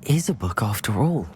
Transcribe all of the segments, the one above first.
is a book after all.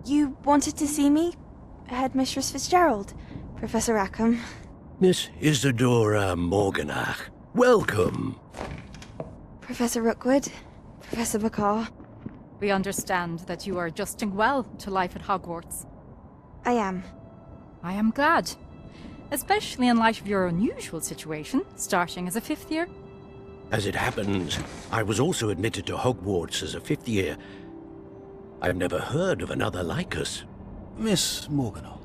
You wanted to see me? Headmistress Fitzgerald, Professor Rackham. Miss Isadora Morganach, welcome. Professor Rookwood, Professor Bakar. We understand that you are adjusting well to life at Hogwarts. I am. I am glad. Especially in light of your unusual situation, starting as a 5th year. As it happens, I was also admitted to Hogwarts as a 5th year. I've never heard of another like us. Miss Morganach,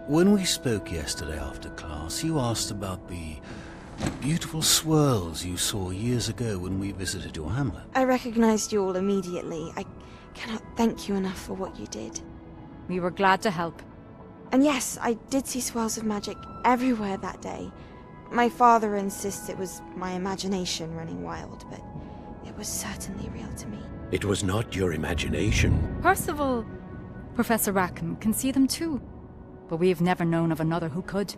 when we spoke yesterday after class, you asked about the beautiful swirls you saw years ago when we visited your hamlet. I recognized you all immediately. I cannot thank you enough for what you did. We were glad to help. And yes, I did see swirls of magic everywhere that day. My father insists it was my imagination running wild, but it was certainly real to me. It was not your imagination. Percival, Professor Rackham can see them too. But we have never known of another who could.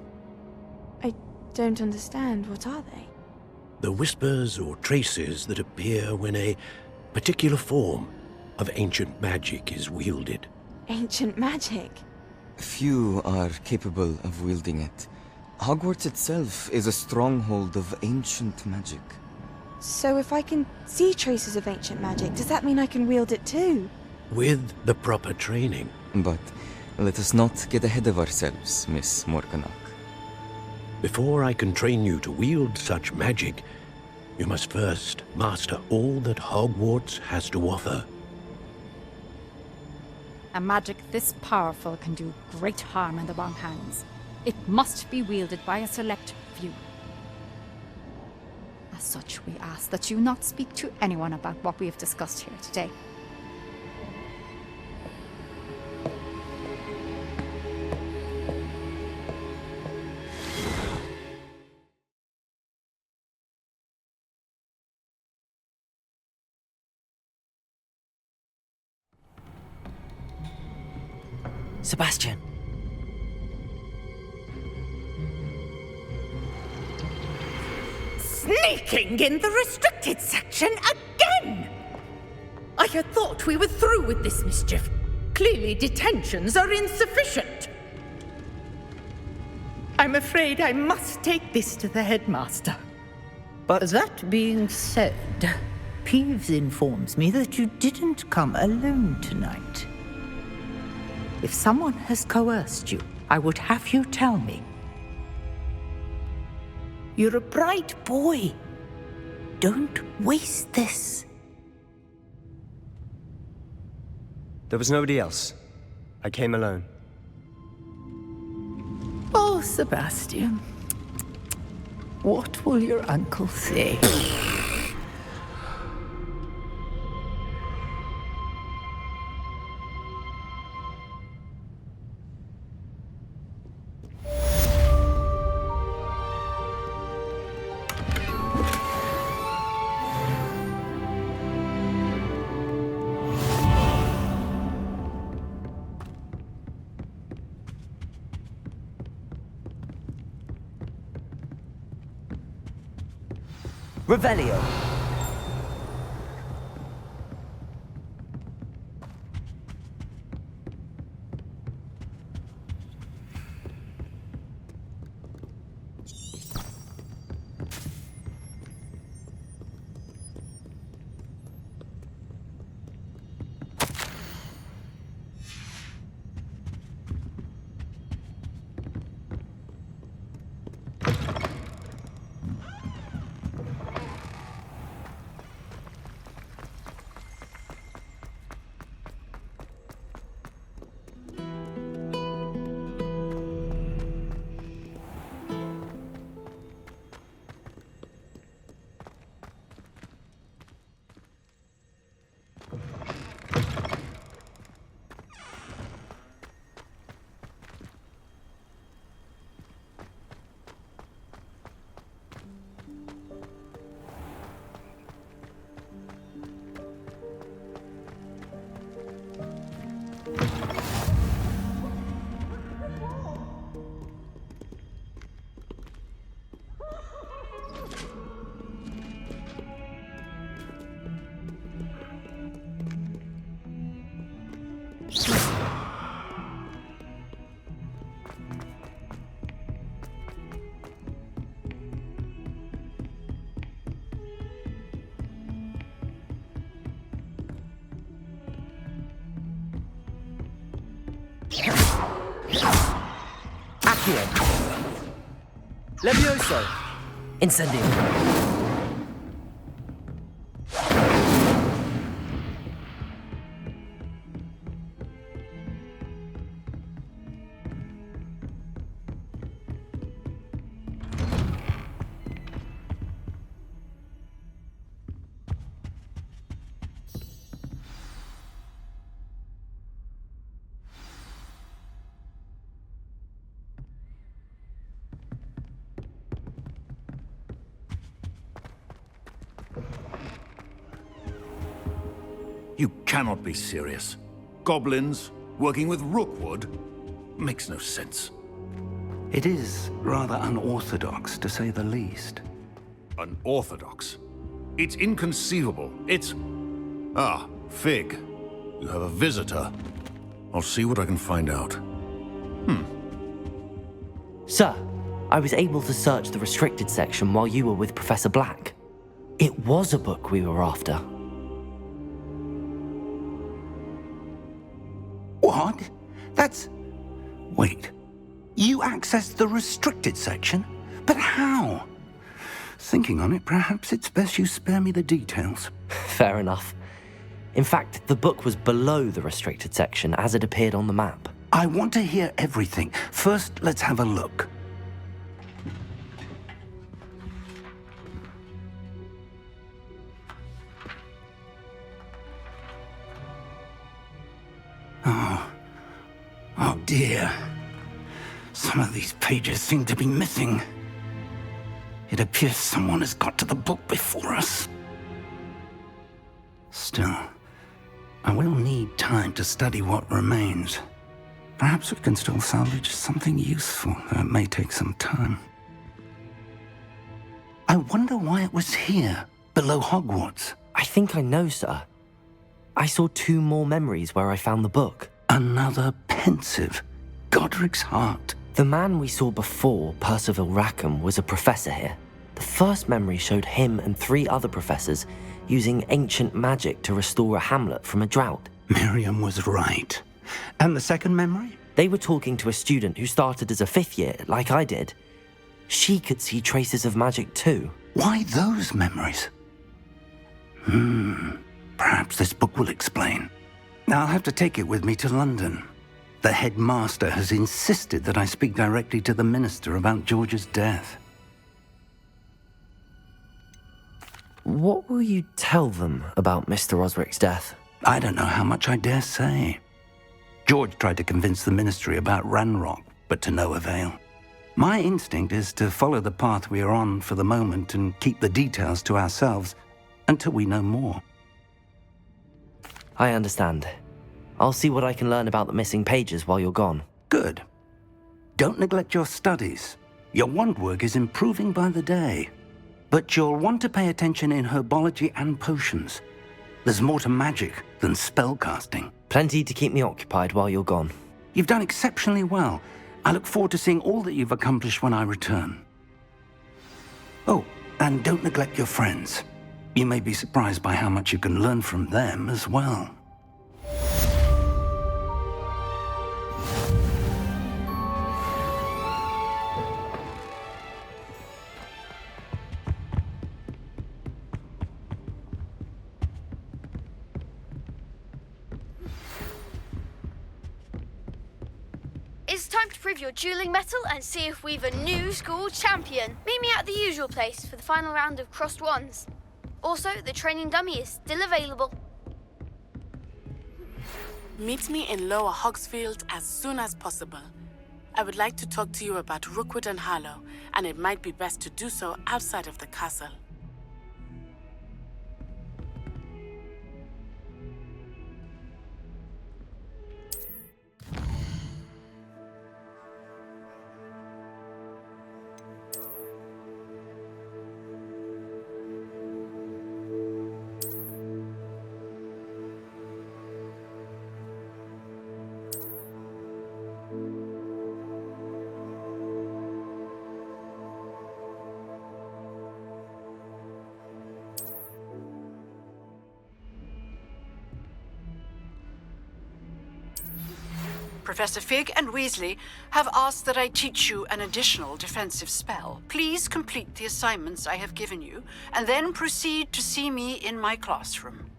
I don't understand. What are they? The whispers or traces that appear when a particular form of ancient magic is wielded. Ancient magic? Few are capable of wielding it. Hogwarts itself is a stronghold of ancient magic. So if I can see traces of ancient magic, does that mean I can wield it too? With the proper training. But let us not get ahead of ourselves, Miss Morganach. Before I can train you to wield such magic, you must first master all that Hogwarts has to offer. A magic this powerful can do great harm in the wrong hands. It must be wielded by a select few. As such, we ask that you not speak to anyone about what we have discussed here today. Sebastian. Sneaking in the restricted section again! I had thought we were through with this mischief. Clearly detentions are insufficient. I'm afraid I must take this to the headmaster. But That being said, Peeves informs me that you didn't come alone tonight. If someone has coerced you, I would have you tell me. You're a bright boy. Don't waste this. there was nobody else. I came alone. Oh, Sebastian. What will your uncle say? Revelio. Accio. Levioso. Incendio. You cannot be serious. Goblins working with Rookwood? Makes no sense. It is rather unorthodox, to say the least. Unorthodox? It's inconceivable. It's... Ah, Fig. You have a visitor. I'll see what I can find out. Sir, I was able to search the restricted section while you were with Professor Black. It was a book we were after. What? That's... Wait. You accessed the restricted section? But how? Thinking on it, perhaps it's best you spare me the details. Fair enough. In fact, the book was below the restricted section as it appeared on the map. I want to hear everything. First, let's have a look. Oh dear. Some of these pages seem to be missing. It appears someone has got to the book before us. Still, I will need time to study what remains. Perhaps we can still salvage something useful, though it may take some time. I wonder why it was here, below Hogwarts. I think I know, sir. I saw 2 more memories where I found the book. Another pensive. Godric's heart. The man we saw before, Percival Rackham, was a professor here. The first memory showed him and 3 other professors using ancient magic to restore a hamlet from a drought. Miriam was right. And the second memory? They were talking to a student who started as a 5th year, like I did. She could see traces of magic too. Why those memories? Perhaps this book will explain. I'll have to take it with me to London. The headmaster has insisted that I speak directly to the minister about George's death. What will you tell them about Mr. Osric's death? I don't know how much I dare say. George tried to convince the ministry about Ranrock, but to no avail. My instinct is to follow the path we are on for the moment and keep the details to ourselves until we know more. I understand. I'll see what I can learn about the missing pages while you're gone. Good. Don't neglect your studies. Your wand work is improving by the day. But you'll want to pay attention in herbology and potions. There's more to magic than spellcasting. Plenty to keep me occupied while you're gone. You've done exceptionally well. I look forward to seeing all that you've accomplished when I return. Oh, and don't neglect your friends. You may be surprised by how much you can learn from them as well. It's time to prove your dueling mettle and see if we've a new school champion. Meet me at the usual place for the final round of crossed wands. Also, the training dummy is still available. Meet me in Lower Hogsfield as soon as possible. I would like to talk to you about Rookwood and Harlow, and it might be best to do so outside of the castle. Professor Fig and Weasley have asked that I teach you an additional defensive spell. Please complete the assignments I have given you, and then proceed to see me in my classroom.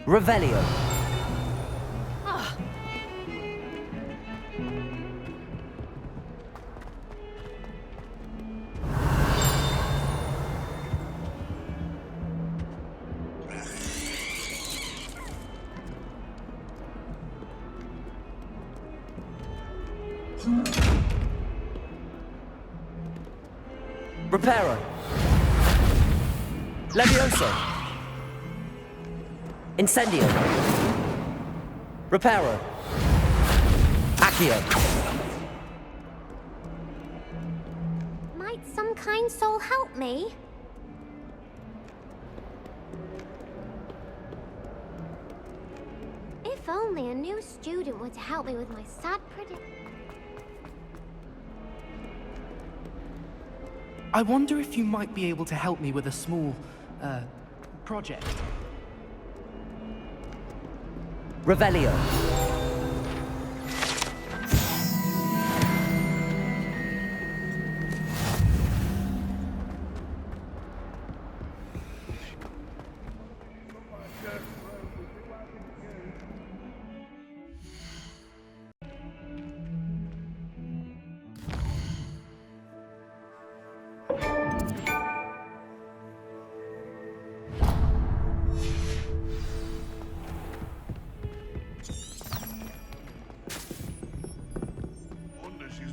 Revelio. Reparo. Levioso. Incendio. Reparo. Accio. Might some kind soul help me? If only a new student were to help me with my sad I wonder if you might be able to help me with a small, project. Revelio.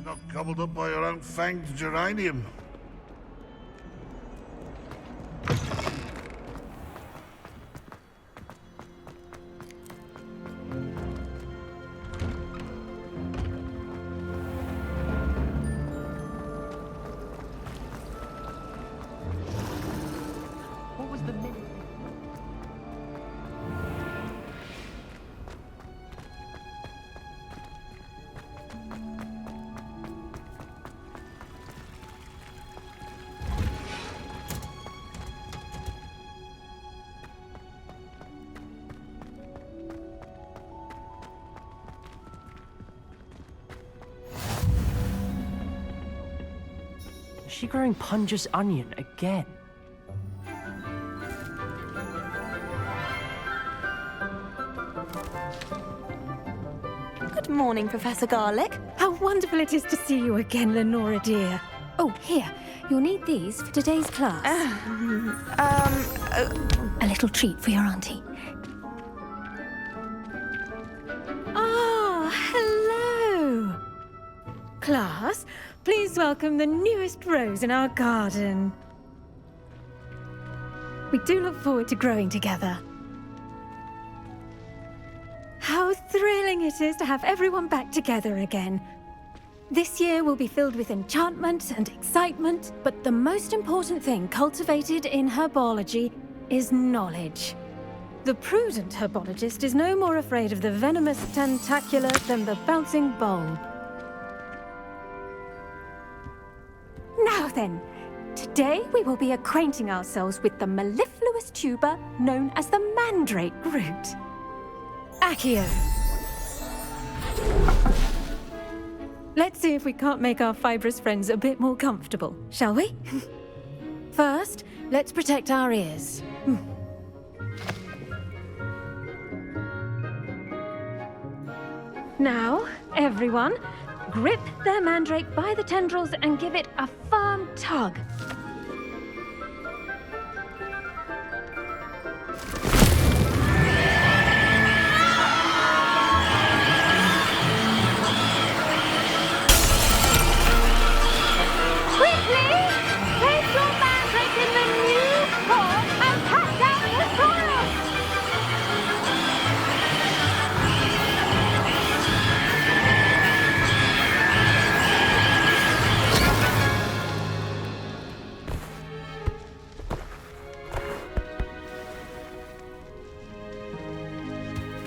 She's not gobbled up by her own fanged geranium. What was the minute? Is she growing Punja's onion again? Good morning, Professor Garlick. How wonderful it is to see you again, Lenora dear. Oh, here. You'll need these for today's class. A little treat for your auntie. Ah, hello. Class, please welcome the newest rose in our garden. We do look forward to growing together. How thrilling it is to have everyone back together again. This year will be filled with enchantment and excitement, but the most important thing cultivated in herbology is knowledge. The prudent herbologist is no more afraid of the venomous tentacula than the bouncing bulb. Now then, today we will be acquainting ourselves with the mellifluous tuber known as the mandrake root. Accio. Let's see if we can't make our fibrous friends a bit more comfortable, shall we? First, let's protect our ears. Now, everyone, grip their mandrake by the tendrils and give it a firm tug.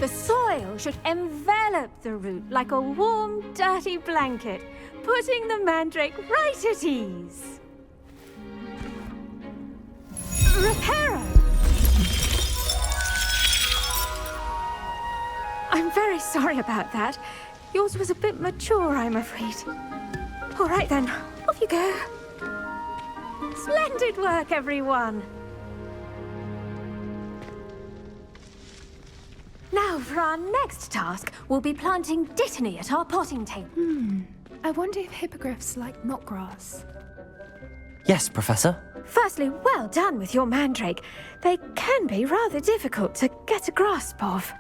The soil should envelop the root like a warm, dirty blanket, putting the mandrake right at ease. Reparo! I'm very sorry about that. Yours was a bit mature, I'm afraid. All right then, off you go. Splendid work, everyone. Now, for our next task, we'll be planting dittany at our potting table. I wonder if hippogriffs like knotgrass. Yes, Professor. Firstly, well done with your mandrake. They can be rather difficult to get a grasp of.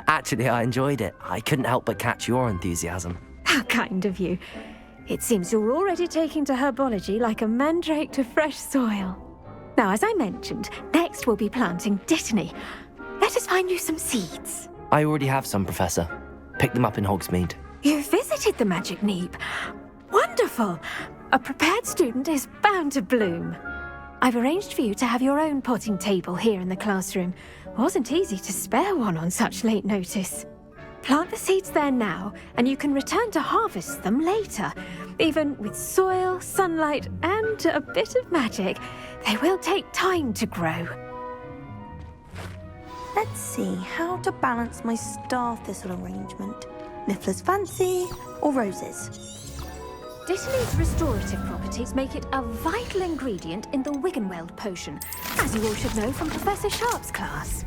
Actually, I enjoyed it. I couldn't help but catch your enthusiasm. How kind of you. It seems you're already taking to herbology like a mandrake to fresh soil. Now, as I mentioned, next we'll be planting dittany. Let us find you some seeds. I already have some, Professor. Picked them up in Hogsmeade. You visited the Magic Neep. Wonderful! A prepared student is bound to bloom. I've arranged for you to have your own potting table here in the classroom. Wasn't easy to spare one on such late notice. Plant the seeds there now, and you can return to harvest them later. Even with soil, sunlight, and a bit of magic, they will take time to grow. Let's see how to balance my star thistle arrangement. Niffler's fancy or roses? Dittany's restorative properties make it a vital ingredient in the Wiggenweld potion, as you all should know from Professor Sharp's class.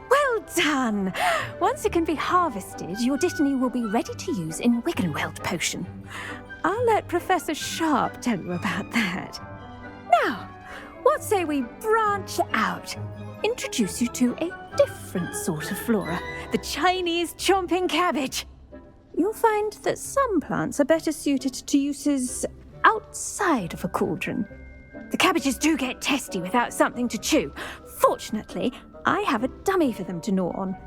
Well done! Once it can be harvested, your dittany will be ready to use in Wiggenweld potion. I'll let Professor Sharp tell you about that. Now, what what say we branch out? Introduce you to a different sort of flora, the Chinese chomping cabbage. You'll find that some plants are better suited to uses outside of a cauldron. The cabbages do get testy without something to chew. Fortunately, I have a dummy for them to gnaw on.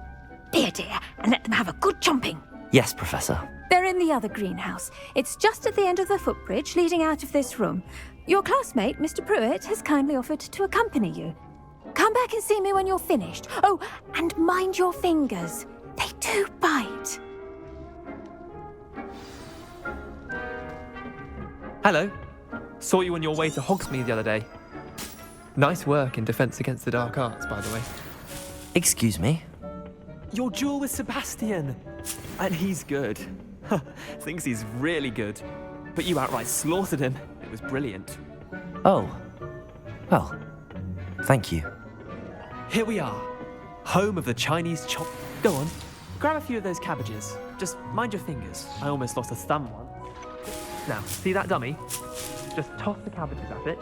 Be a dear and let them have a good chomping. Yes, Professor. They're in the other greenhouse. It's just at the end of the footbridge leading out of this room. Your classmate, Mr. Pruitt, has kindly offered to accompany you. Come back and see me when you're finished. Oh, and mind your fingers. They do bite. Hello. Saw you on your way to Hogsmeade the other day. Nice work in Defense Against the Dark Arts, by the way. Excuse me? Your duel with Sebastian. And he's good. Thinks he's really good. But you outright slaughtered him. It was brilliant. Oh. Well, thank you. Here we are. Home of the Chinese chop. Go on. Grab a few of those cabbages. Just mind your fingers. I almost lost a thumb once. Now, see that dummy? Just toss the cabbages at it,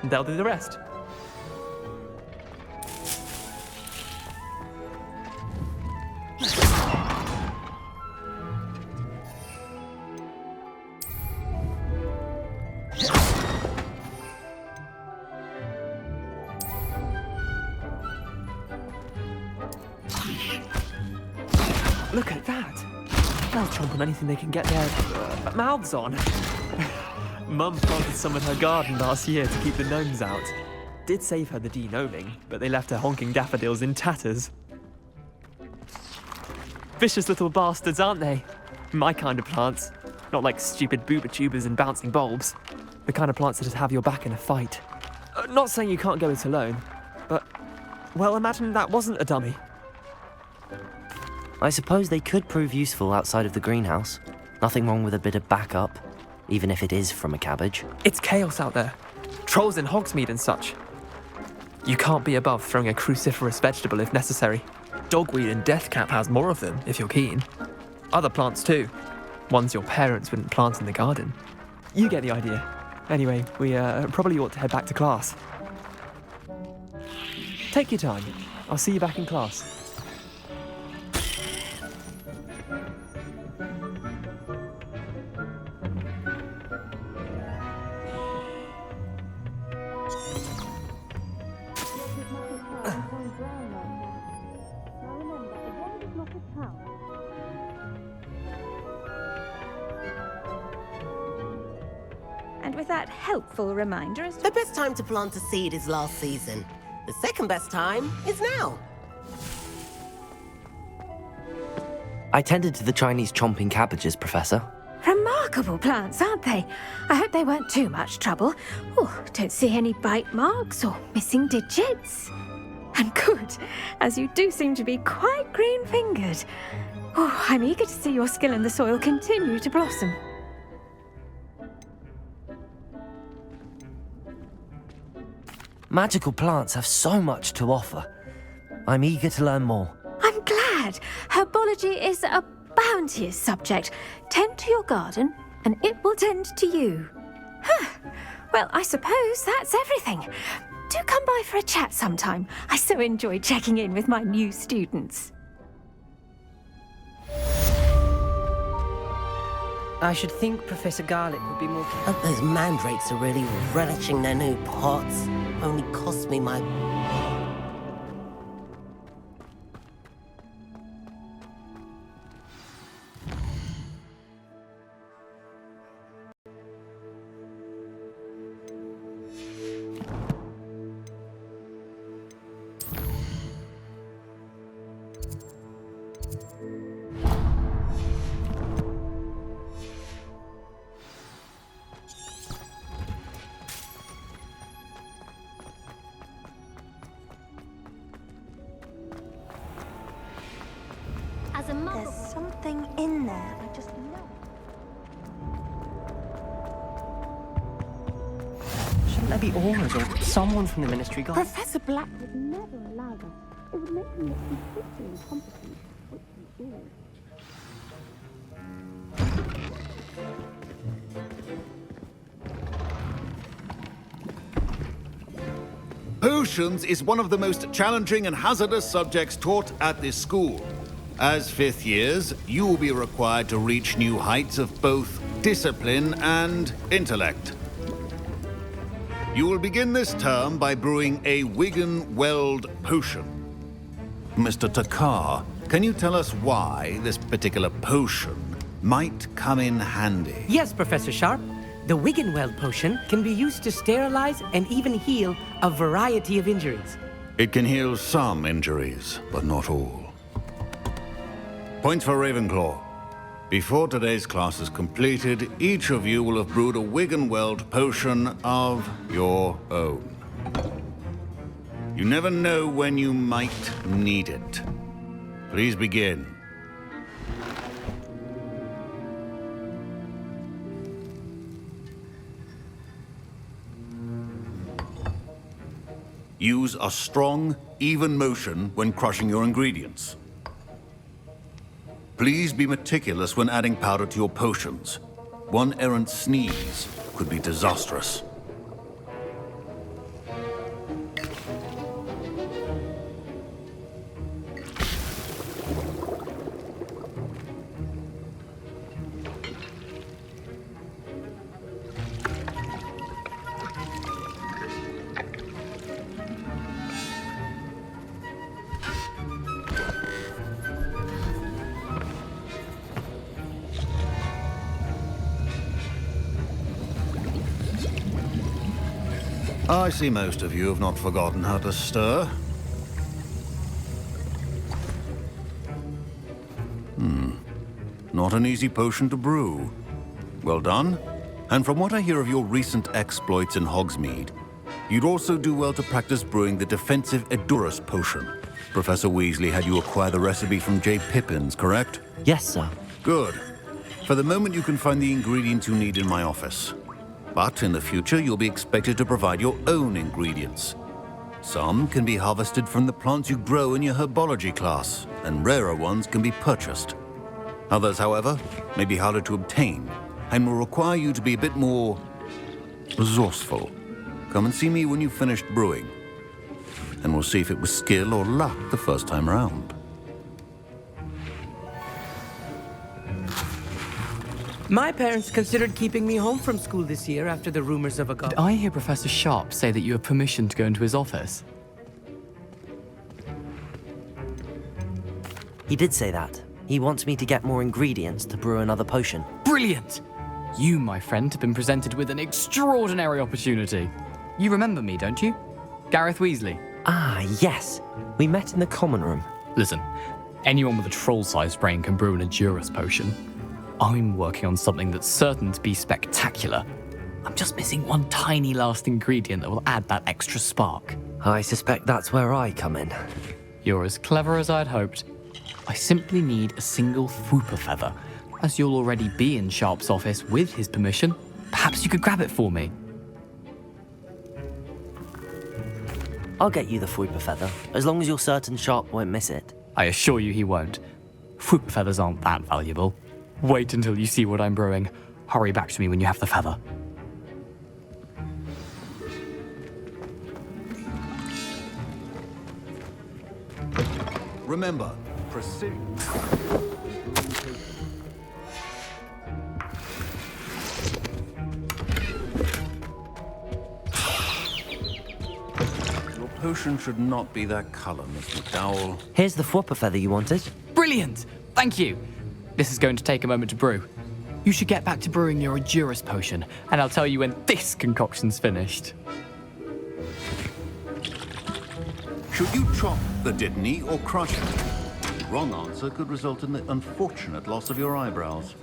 and they'll do the rest. Look at that! They'll chomp on anything they can get their mouths on. Mum planted some in her garden last year to keep the gnomes out. Did save her the de-gnoming, but they left her honking daffodils in tatters. Vicious little bastards, aren't they? My kind of plants. Not like stupid booba tubers and bouncing bulbs. The kind of plants that just have your back in a fight. Not saying you can't go it alone, but, well, imagine that wasn't a dummy. I suppose they could prove useful outside of the greenhouse. Nothing wrong with a bit of backup, even if it is from a cabbage. It's chaos out there. Trolls in Hogsmeade and such. You can't be above throwing a cruciferous vegetable if necessary. Dogweed and deathcap has more of them, if you're keen. Other plants too. Ones your parents wouldn't plant in the garden. You get the idea. Anyway, we probably ought to head back to class. Take your time. I'll see you back in class. And with that helpful reminder as The best time to plant a seed is last season. The second best time is now. I tended to the Chinese chomping cabbages, Professor. Remarkable plants, aren't they? I hope they weren't too much trouble. Oh, don't see any bite marks or missing digits. And good, as you do seem to be quite green-fingered. Oh, I'm eager to see your skill in the soil continue to blossom. Magical plants have so much to offer. I'm eager to learn more. I'm glad. Herbology is a bounteous subject. Tend to your garden, and it will tend to you. Huh. Well, I suppose that's everything. Do come by for a chat sometime. I so enjoy checking in with my new students. I should think Professor Garlick would be more... Hope those mandrakes are really relishing their new pots. Only cost me my... There's something in there. I just know. Shouldn't there be auras or someone from the Ministry Guard? Professor Black would never allow that. It would make him look completely incompetent, which he is. Potions is one of the most challenging and hazardous subjects taught at this school. As fifth years, you will be required to reach new heights of both discipline and intellect. You will begin this term by brewing a Wiggenweld potion. Mr. Takar, can you tell us why this particular potion might come in handy? Yes, Professor Sharp. The Wiggenweld potion can be used to sterilize and even heal a variety of injuries. It can heal some injuries, but not all. Points for Ravenclaw. Before today's class is completed, each of you will have brewed a Wiggenweld potion of your own. You never know when you might need it. Please begin. Use a strong, even motion when crushing your ingredients. Please be meticulous when adding powder to your potions. One errant sneeze could be disastrous. I see most of you have not forgotten how to stir. Not an easy potion to brew. Well done. And from what I hear of your recent exploits in Hogsmeade, you'd also do well to practice brewing the defensive Edurus potion. Professor Weasley had you acquire the recipe from J. Pippins, correct? Yes, sir. Good. For the moment, you can find the ingredients you need in my office. But in the future, you'll be expected to provide your own ingredients. Some can be harvested from the plants you grow in your herbology class, and rarer ones can be purchased. Others, however, may be harder to obtain, and will require you to be a bit more resourceful. Come and see me when you've finished brewing, and we'll see if it was skill or luck the first time around. My parents considered keeping me home from school this year after the rumors of a Did I hear Professor Sharp say that you have permission to go into his office? He did say that. He wants me to get more ingredients to brew another potion. Brilliant! You, my friend, have been presented with an extraordinary opportunity. You remember me, don't you? Gareth Weasley. Ah, yes. We met in the common room. Listen, anyone with a troll-sized brain can brew an Edurus potion. I'm working on something that's certain to be spectacular. I'm just missing one tiny last ingredient that will add that extra spark. I suspect that's where I come in. You're as clever as I'd hoped. I simply need a single Fwooper feather. As you'll already be in Sharp's office with his permission, perhaps you could grab it for me. I'll get you the Fwooper feather, as long as you're certain Sharp won't miss it. I assure you he won't. Fwooper feathers aren't that valuable. Wait until you see what I'm brewing. Hurry back to me when you have the feather. Remember, precision. Your potion should not be that color, Miss McDowell. Here's the Fwooper feather you wanted. Brilliant! Thank you! This is going to take a moment to brew. You should get back to brewing your Edurus potion, and I'll tell you when this concoction's finished. Should you chop the Dittany or crush it? The wrong answer could result in the unfortunate loss of your eyebrows.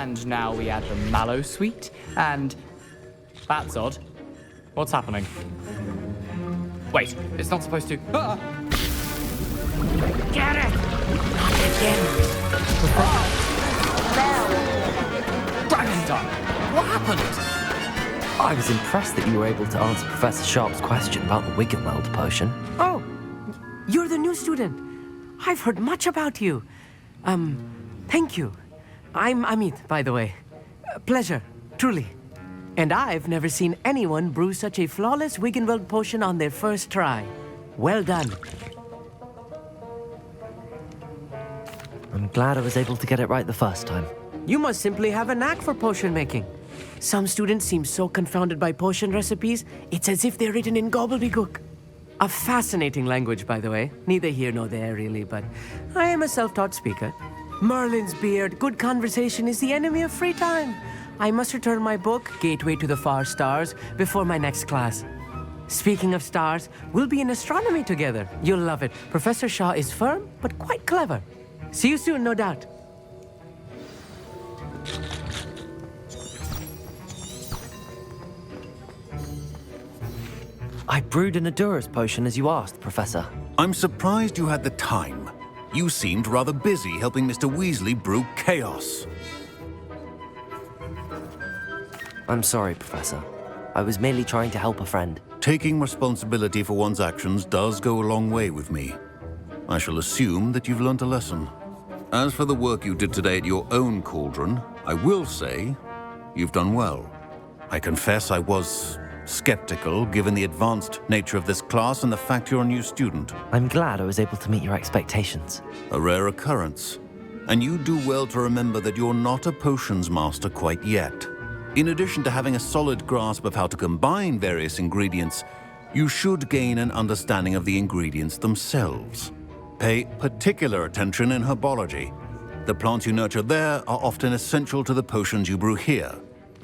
And now we add the mallow sweet, and... That's odd. What's happening? Wait, it's not supposed to... Ah! Get it! Not again. Dragon Dog! What happened? I was impressed that you were able to answer Professor Sharp's question about the Wiggenweld potion. Oh, you're the new student. I've heard much about you. Thank you. I'm Amit, by the way. Pleasure, truly. And I've never seen anyone brew such a flawless Wiggenweld potion on their first try. Well done. I'm glad I was able to get it right the first time. You must simply have a knack for potion making. Some students seem so confounded by potion recipes, it's as if they're written in gobbledygook. A fascinating language, by the way. Neither here nor there, really, but I am a self-taught speaker. Merlin's beard, good conversation is the enemy of free time. I must return my book, Gateway to the Far Stars, before my next class. Speaking of stars, we'll be in astronomy together. You'll love it. Professor Shaw is firm, but quite clever. See you soon, no doubt. I brewed an Adura's potion as you asked, Professor. I'm surprised you had the time. You seemed rather busy helping Mr. Weasley brew chaos. I'm sorry, Professor. I was merely trying to help a friend. Taking responsibility for one's actions does go a long way with me. I shall assume that you've learnt a lesson. As for the work you did today at your own cauldron, I will say you've done well. I confess I was skeptical given the advanced nature of this class and the fact you're a new student. I'm glad I was able to meet your expectations. A rare occurrence. And you do well to remember that you're not a potions master quite yet. In addition to having a solid grasp of how to combine various ingredients, you should gain an understanding of the ingredients themselves. Pay particular attention in herbology. The plants you nurture there are often essential to the potions you brew here.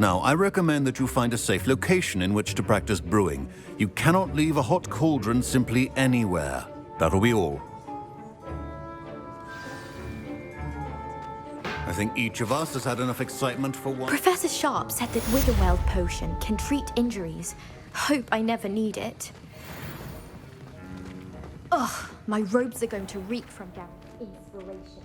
Now, I recommend that you find a safe location in which to practice brewing. You cannot leave a hot cauldron simply anywhere. That'll be all. I think each of us has had enough excitement for one. Professor Sharp said that Wiggenweld potion can treat injuries. Hope I never need it. Ugh, my robes are going to reek from inspiration.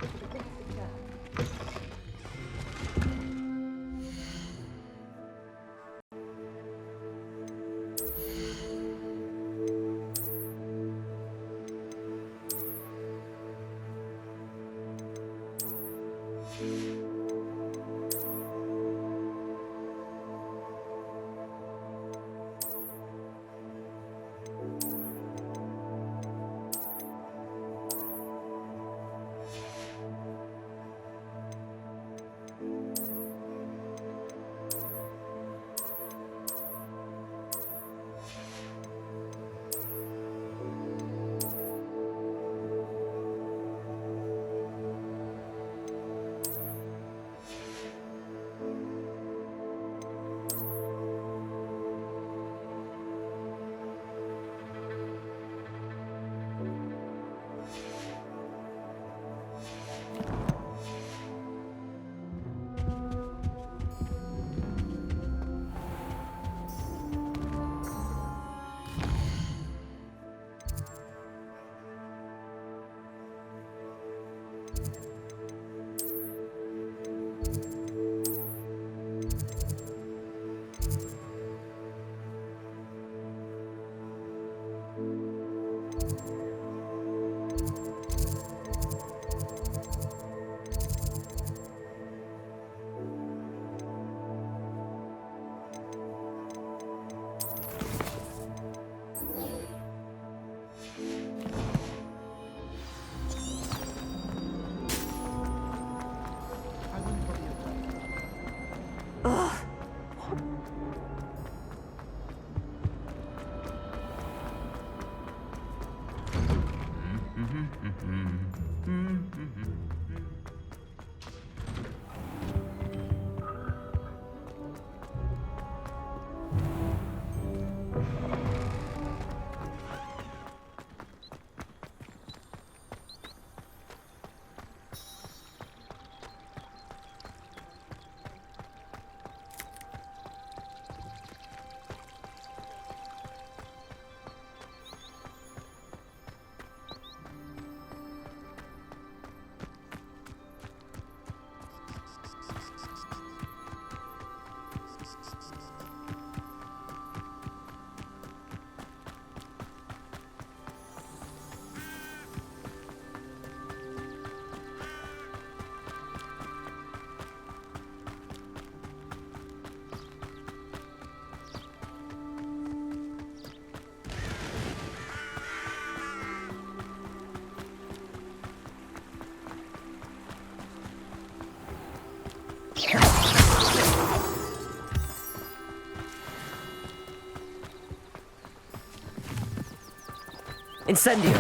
Incendio!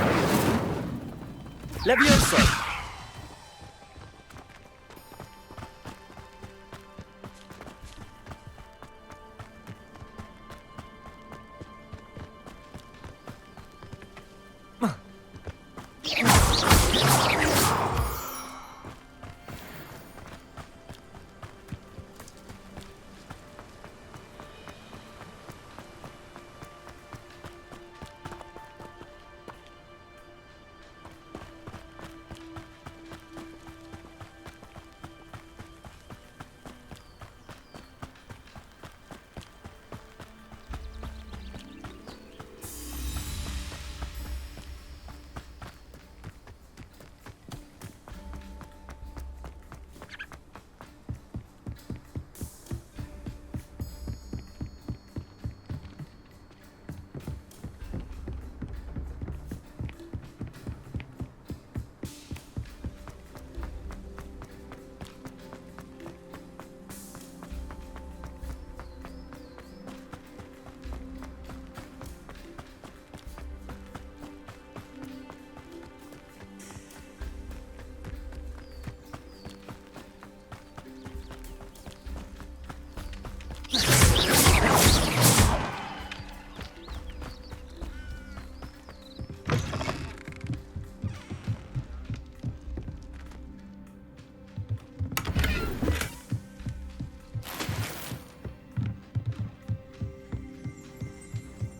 Levioso!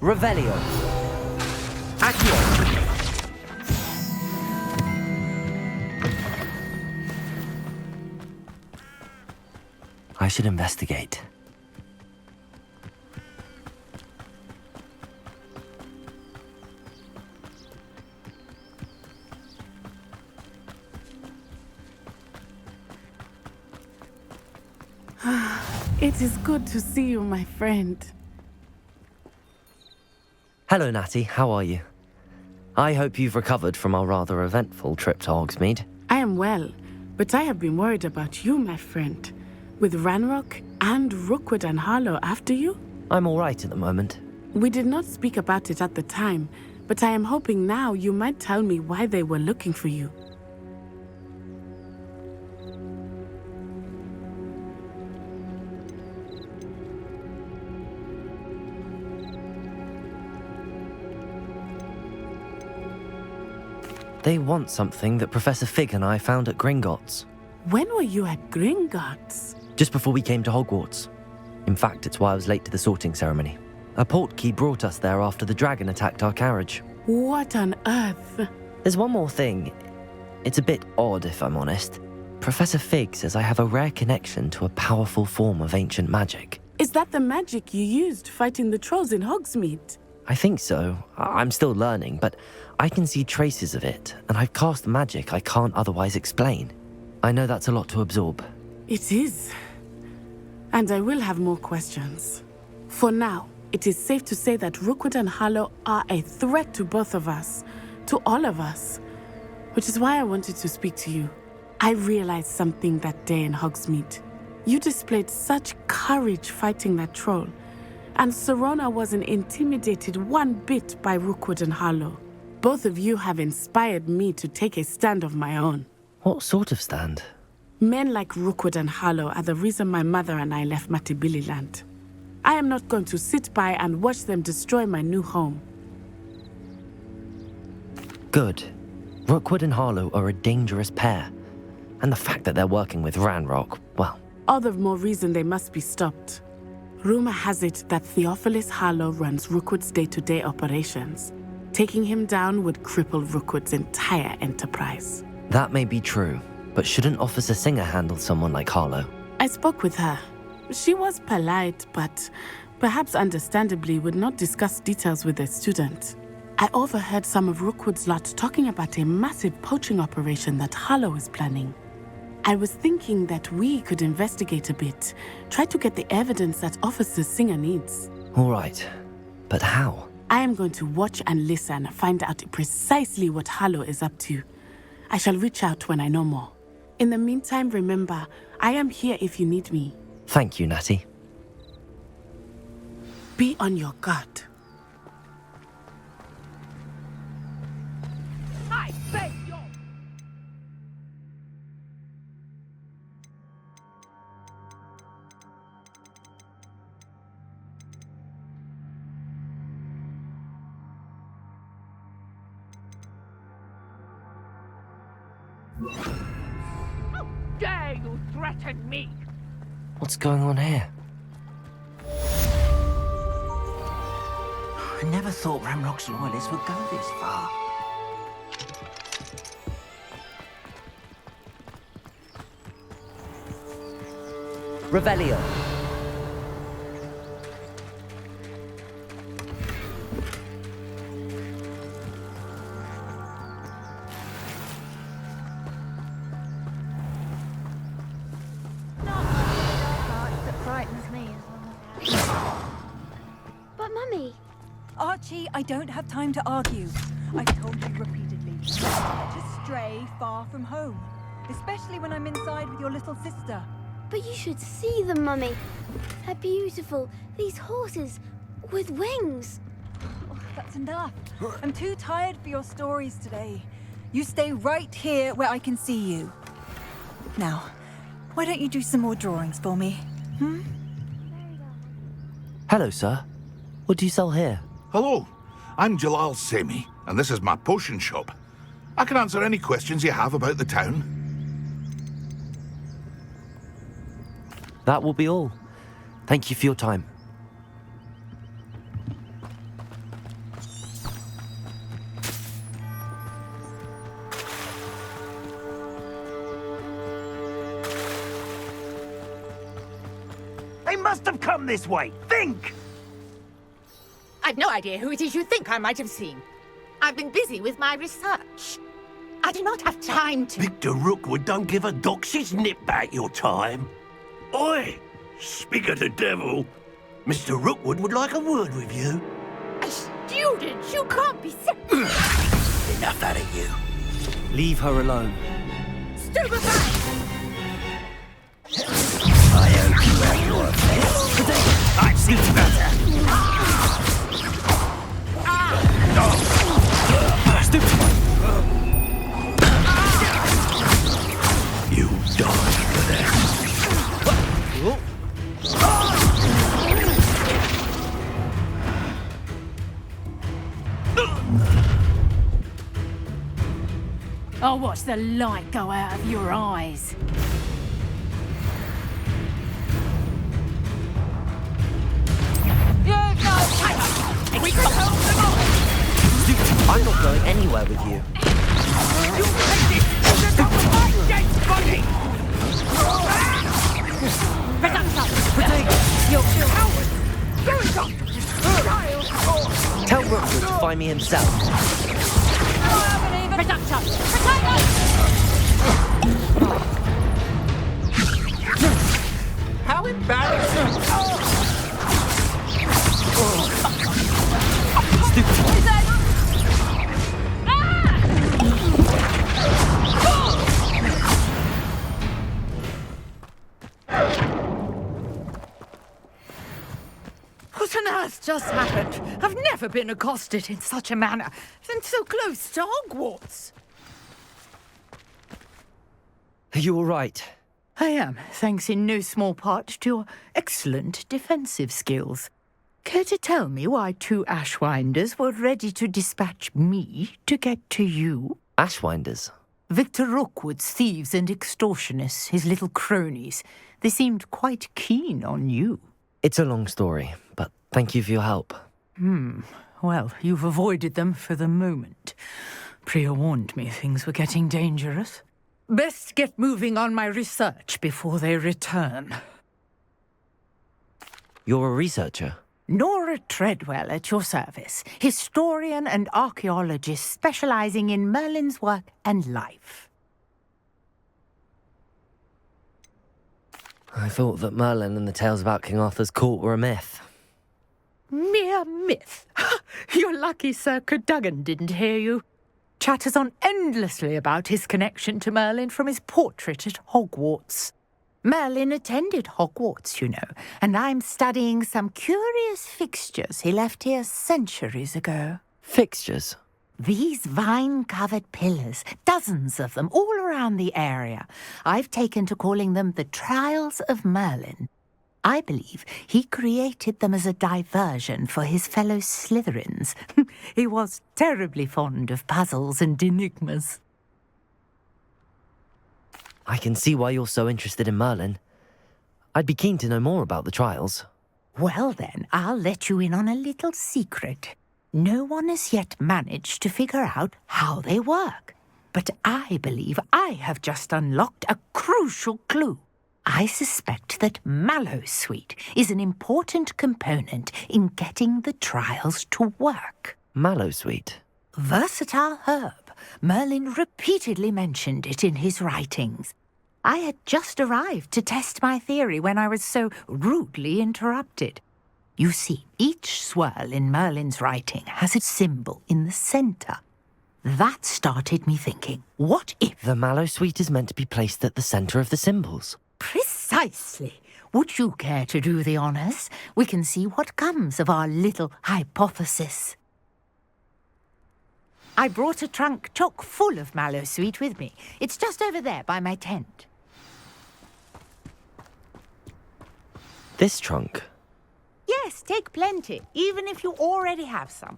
Revelio. Accio. I should investigate. It is good to see you, my friend. Hello, Natty. How are you? I hope you've recovered from our rather eventful trip to Hogsmeade. I am well, but I have been worried about you, my friend. With Ranrock and Rookwood and Harlow after you? I'm all right at the moment. We did not speak about it at the time, but I am hoping now you might tell me why they were looking for you. They want something that Professor Fig and I found at Gringotts. When were you at Gringotts? Just before we came to Hogwarts. In fact, it's why I was late to the sorting ceremony. A portkey brought us there after the dragon attacked our carriage. What on earth? There's one more thing. It's a bit odd, if I'm honest. Professor Fig says I have a rare connection to a powerful form of ancient magic. Is that the magic you used fighting the trolls in Hogsmeade? I think so. I'm still learning, but I can see traces of it, and I've cast magic I can't otherwise explain. I know that's a lot to absorb. It is. And I will have more questions. For now, it is safe to say that Rookwood and Harlow are a threat to both of us, to all of us, which is why I wanted to speak to you. I realized something that day in Hogsmeade. You displayed such courage fighting that troll, and Serona wasn't intimidated one bit by Rookwood and Harlow. Both of you have inspired me to take a stand of my own. What sort of stand? Men like Rookwood and Harlow are the reason my mother and I left Matabeleland. I am not going to sit by and watch them destroy my new home. Good. Rookwood and Harlow are a dangerous pair. And the fact that they're working with Ranrock, well... All the more reason they must be stopped. Rumor has it that Theophilus Harlow runs Rookwood's day-to-day operations. Taking him down would cripple Rookwood's entire enterprise. That may be true, but shouldn't Officer Singer handle someone like Harlow? I spoke with her. She was polite, but perhaps understandably would not discuss details with a student. I overheard some of Rookwood's lot talking about a massive poaching operation that Harlow is planning. I was thinking that we could investigate a bit, try to get the evidence that Officer Singer needs. All right, but how? I am going to watch and listen, find out precisely what Harlow is up to. I shall reach out when I know more. In the meantime, remember, I am here if you need me. Thank you, Natty. Be on your guard. How dare you threaten me? What's going on here? I never thought Ranrock's loyalists would go this far. Revelio. That frightens me as well. But Mummy... Archie, I don't have time to argue. I've told you repeatedly, not to stray far from home. Especially when I'm inside with your little sister. But you should see them, Mummy. They're beautiful. These horses with wings. Oh, that's enough. I'm too tired for your stories today. You stay right here where I can see you. Now, why don't you do some more drawings for me? Hello, sir. What do you sell here? Hello, I'm Jalal Semi, and this is my potion shop. I can answer any questions you have about the town. That will be all. Thank you for your time. They must have come this way. Think! I've no idea who it is you think I might have seen. I've been busy with my research. I do not have time to... Victor Rookwood don't give a doxy's nip back your time. Oi! Speak of the devil. Mr. Rookwood would like a word with you. A student? You can't be Enough out of you. Leave her alone. Stupefy! I hope you have your affairs. I've seen better. You died for that. I'll watch the light go out of your eyes. You've no power! We can help them all! I'm not going anywhere with you. You take this to the my dead body! You coward! Very up! Tell Rookwood to find me himself. How embarrassing! What on earth just happened? I've never been accosted in such a manner, and so close to Hogwarts. Are you all right? I am, thanks in no small part to your excellent defensive skills. Care to tell me why two Ashwinders were ready to dispatch me to get to you? Ashwinders? Victor Rookwood's thieves and extortionists, his little cronies. They seemed quite keen on you. It's a long story, but thank you for your help. Well, you've avoided them for the moment. Priya warned me things were getting dangerous. Best get moving on my research before they return. You're a researcher? Nora Treadwell at your service, historian and archaeologist specializing in Merlin's work and life. I thought that Merlin and the tales about King Arthur's court were a myth. Mere myth. You're lucky Sir Cadogan didn't hear you. Chatters on endlessly about his connection to Merlin from his portrait at Hogwarts. Merlin attended Hogwarts, you know, and I'm studying some curious fixtures he left here centuries ago. Fixtures? These vine-covered pillars, dozens of them, all around the area. I've taken to calling them the Trials of Merlin. I believe he created them as a diversion for his fellow Slytherins. He was terribly fond of puzzles and enigmas. I can see why you're so interested in Merlin. I'd be keen to know more about the trials. Well then, I'll let you in on a little secret. No one has yet managed to figure out how they work. But I believe I have just unlocked a crucial clue. I suspect that Mallowsweet is an important component in getting the trials to work. Mallowsweet? Versatile herb. Merlin repeatedly mentioned it in his writings. I had just arrived to test my theory when I was so rudely interrupted. You see, each swirl in Merlin's writing has a symbol in the center. That started me thinking, what if... The Mallowsweet is meant to be placed at the center of the symbols. Precisely. Would you care to do the honors? We can see what comes of our little hypothesis. I brought a trunk chock full of Mallowsweet with me. It's just over there by my tent. This trunk? Yes, take plenty, even if you already have some.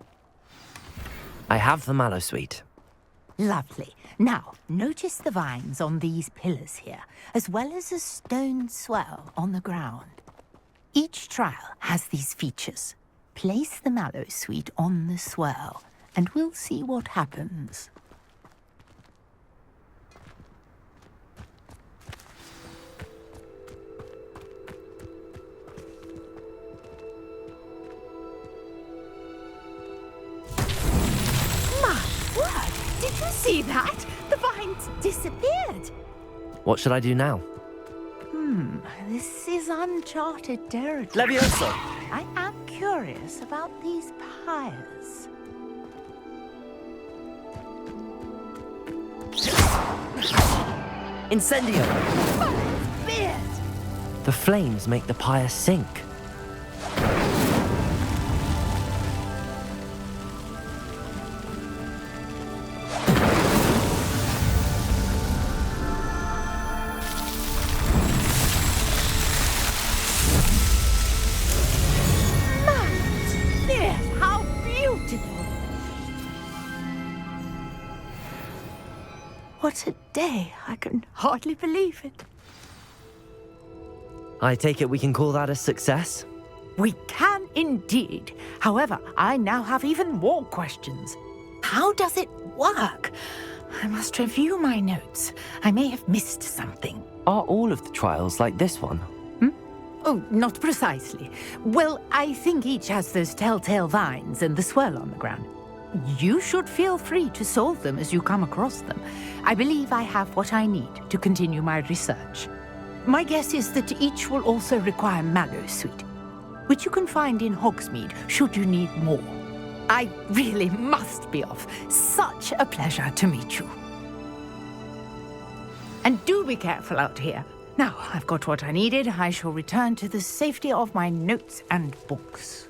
I have the Mallowsweet. Lovely. Now, notice the vines on these pillars here, as well as a stone swell on the ground. Each trial has these features. Place the Mallowsweet on the swirl, and we'll see what happens. My word! Did you see that? The vines disappeared. What should I do now? This is uncharted territory. Levioso! I am curious about these pyres. Incendio! Beard! The flames make the pyre sink. How beautiful! What a day! I can hardly believe it. I take it we can call that a success? We can indeed. However, I now have even more questions. How does it work? I must review my notes. I may have missed something. Are all of the trials like this one? Oh, not precisely. Well, I think each has those telltale vines and the swirl on the ground. You should feel free to solve them as you come across them. I believe I have what I need to continue my research. My guess is that each will also require Mallowsweet, which you can find in Hogsmeade should you need more. I really must be off. Such a pleasure to meet you. And do be careful out here. Now, I've got what I needed. I shall return to the safety of my notes and books.